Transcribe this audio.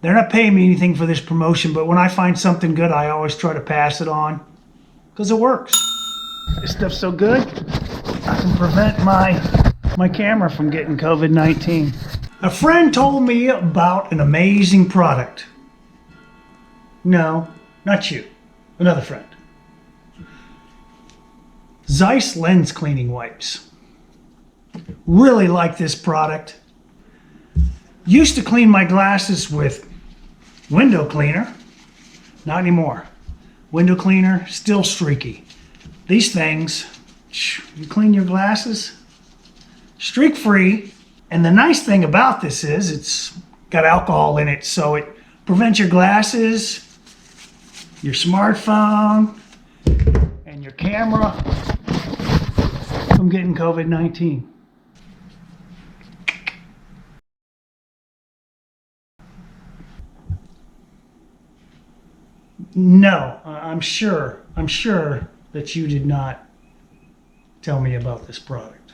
They're not paying me anything for this promotion, but when I find something good, I always try to pass it on because it works. This stuff's so good, I can prevent my camera from getting COVID-19. A friend told me about an amazing product. No, not you. Another friend. Zeiss lens cleaning wipes. Really like this product. Used to clean my glasses with window cleaner. Not anymore. Window cleaner, still streaky. These things, you clean your glasses, streak free. And the nice thing about this is it's got alcohol in it, so it prevents your glasses, your smartphone, and your camera from getting COVID-19. No, I'm sure that you did not tell me about this product.